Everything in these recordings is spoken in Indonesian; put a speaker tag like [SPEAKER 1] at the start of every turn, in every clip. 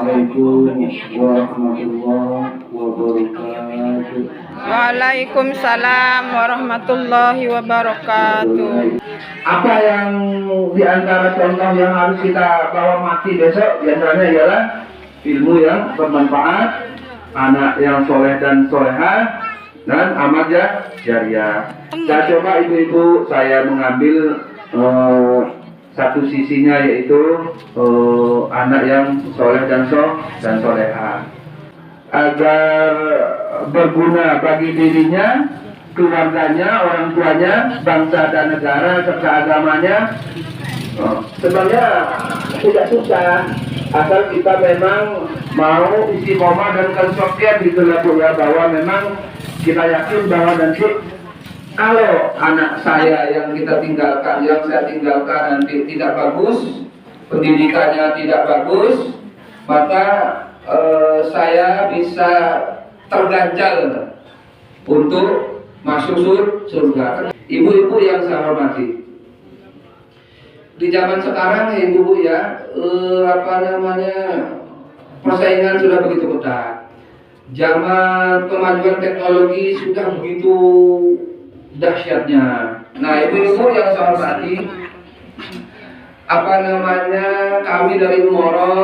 [SPEAKER 1] Assalamualaikum warahmatullahi wabarakatuh.
[SPEAKER 2] Waalaikumsalam warahmatullahi wabarakatuh.
[SPEAKER 1] Apa yang diantara contoh yang harus kita bawa mati besok? Diantaranya ialah ilmu yang bermanfaat, anak yang soleh dan solehah, dan amal jariah. Saya coba ibu-ibu saya mengambil satu sisinya, yaitu anak yang soleh dan solehah, agar berguna bagi dirinya, keluarganya, orang tuanya, bangsa dan negara serta agamanya. Sebenarnya tidak susah, asal kita memang mau istiqomah dan konstruktif gitu lah Bu ya, bahwa memang kita yakin bahwa nanti kalau anak saya yang kita tinggalkan, yang saya tinggalkan nanti tidak bagus, pendidikannya tidak bagus, maka saya bisa terganjal untuk masuk surga. Ibu-ibu yang saya hormati, di zaman sekarang ibu-ibu ya, persaingan sudah begitu ketat. Zaman kemajuan teknologi sudah begitu dahsyatnya. Nah, ibu-ibu yang saya hormati, kami dari Umoro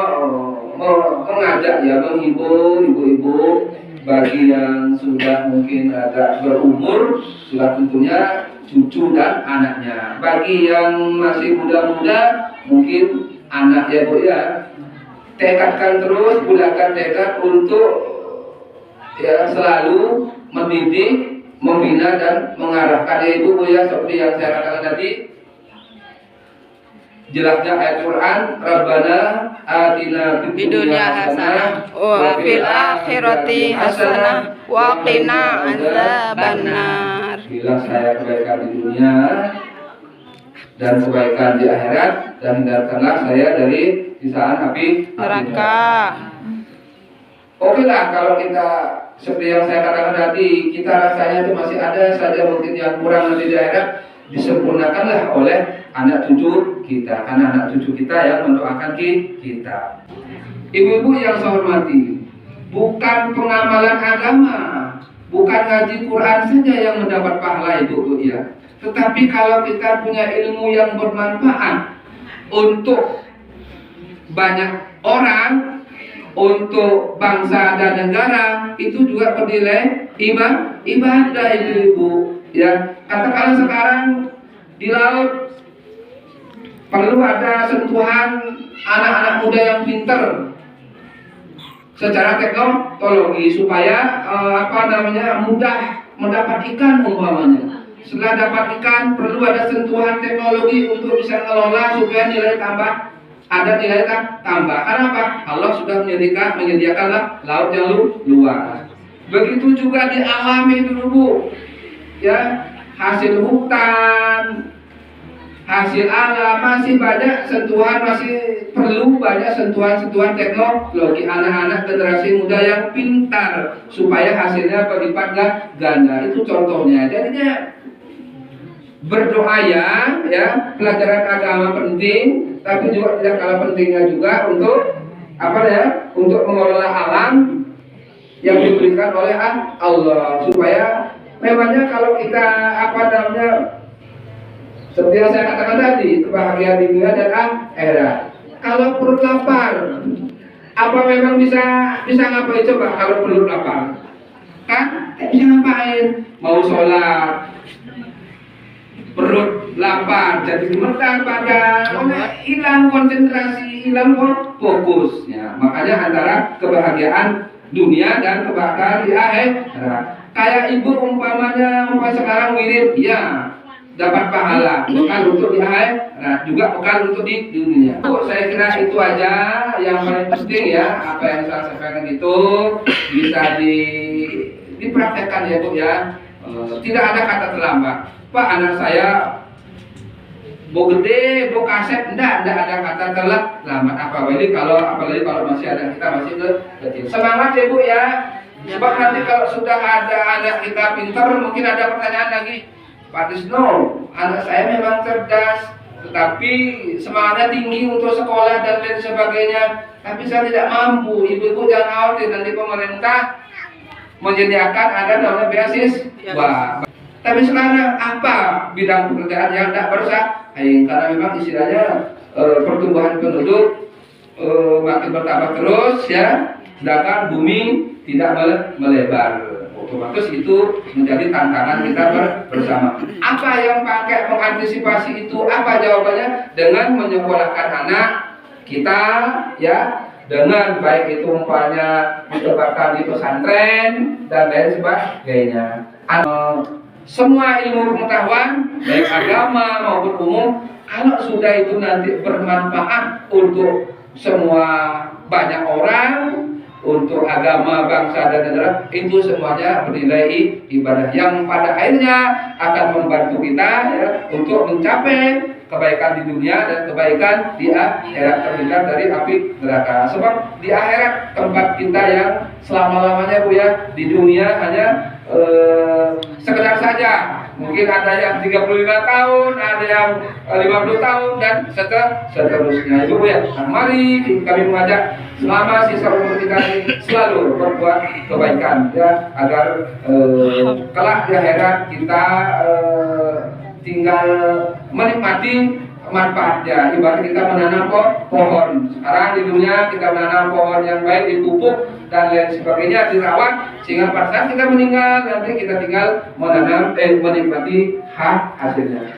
[SPEAKER 1] mengajak ya, menghibur ibu-ibu bagi yang sudah mungkin agak berumur, sudah tentunya cucu dan anaknya. Bagi yang masih muda-muda, mungkin anak ya Bu ya, tekadkan terus, bulatkan tekad untuk ya selalu mendidik, membina dan mengarahkan ya Ibu ya, seperti yang saya katakan tadi. Jelasnya ayat Quran, Rabbana atina fid dunya hasanah
[SPEAKER 2] wa fil akhirati hasanah wa qina azabannar.
[SPEAKER 1] Bila saya kebaikan di dunia dan kebaikan di akhirat, dan hindarkanlah saya dari siksaan api
[SPEAKER 2] neraka.
[SPEAKER 1] Oke lah, kalau kita seperti yang saya katakan tadi, kita rasanya itu masih ada saja mungkin yang kurang nanti di akhirat, disempurnakanlah oleh anak cucu kita, karena anak cucu kita yang mendoakan kita. Ibu-ibu yang saya hormati, bukan pengamalan agama, bukan ngaji Quran saja yang mendapat pahala ibu-ibu ya, tetapi kalau kita punya ilmu yang bermanfaat untuk banyak orang, untuk bangsa dan negara, itu juga bernilai ibadah ibu-ibu ya. Katakanlah sekarang di laut perlu ada sentuhan anak-anak muda yang pintar secara teknologi supaya mudah mendapat ikan umpamanya. Setelah dapat ikan, perlu ada sentuhan teknologi untuk bisa mengelola supaya nilai tambah, ada nilai tambah. Karena apa? Allah sudah menyediakanlah laut yang luas. Begitu juga di alam itu dulu ya, hasil hutan, hasil alam, masih banyak sentuhan, masih perlu banyak sentuhan-sentuhan teknologi. Anak-anak generasi muda yang pintar supaya hasilnya berlipat ganda. Itu contohnya. Jadinya berdoa ya, pelajaran agama penting, tapi juga tidak kalah pentingnya juga untuk untuk mengelola alam yang diberikan oleh Allah, supaya memangnya kalau kita seperti yang saya katakan tadi, kebahagiaan di dunia dan akhirat. Kalau perut lapar, apa memang bisa ngapain coba kalau perut lapar? Kan bisa ngapain? Mau sholat, perut lapar, jadi gemetar badan, hilang konsentrasi, hilang fokus. Ya, makanya antara kebahagiaan dunia dan kebahagiaan di akhirat. Kayak ibu umpamanya sekarang wirid, ya dapat pahala, bukan untuk di akhirat, juga bukan untuk di dunia. Saya kira itu aja yang paling penting ya, apa yang saya sampaikan itu bisa dipraktekkan ya Bu ya. Tidak ada kata terlambat. Pak, anak saya bo gede, bo kaset, enggak ada kata terlambat. Apalagi kalau masih ada, kita masih kecil. Semangat ya Bu ya. Sebab nanti kalau sudah ada anak kita pintar, mungkin ada pertanyaan lagi. Pak Tisno, anak saya memang cerdas, tetapi semangatnya tinggi untuk sekolah dan lain sebagainya, tapi saya tidak mampu. Ibu-ibu jangan khawatir, nanti pemerintah menyediakan ada namanya beasiswa. Tapi sekarang apa bidang pekerjaan yang tidak bersaing? Karena memang istilahnya pertumbuhan penduduk makin bertambah terus ya, sedangkan bumi tidak melebar. Otomatis itu menjadi tantangan kita bersama. Apa yang pakai mengantisipasi itu? Apa jawabannya? Dengan menyekolahkan anak kita ya, dengan baik itu umpamanya ditempatkan di pesantren dan lain sebagainya. Semua ilmu pengetahuan baik agama maupun umum, kalau sudah itu nanti bermanfaat untuk semua banyak orang, untuk agama, bangsa dan negara, itu semuanya bernilai ibadah yang pada akhirnya akan membantu kita ya, untuk mencapai kebaikan di dunia dan kebaikan di akhirat, terhindar dari api neraka. Sebab di akhirat tempat kita yang selama-lamanya Bu ya, di dunia hanya sekedar saja. Mungkin ada yang 35 tahun, ada yang 50 tahun dan seterusnya. Itu Bu ya. Nah, mari kami mengajak selama sisa umur kita ini selalu berbuat kebaikan ya, agar kelak di akhirat kita tinggal menikmati manfaatnya. Ibarat kita menanam pohon. Sekarang di dunia kita menanam pohon yang baik, dipupuk dan lain sebagainya, dirawat, sehingga pada saat kita meninggal nanti kita tinggal menanam menikmati hasilnya.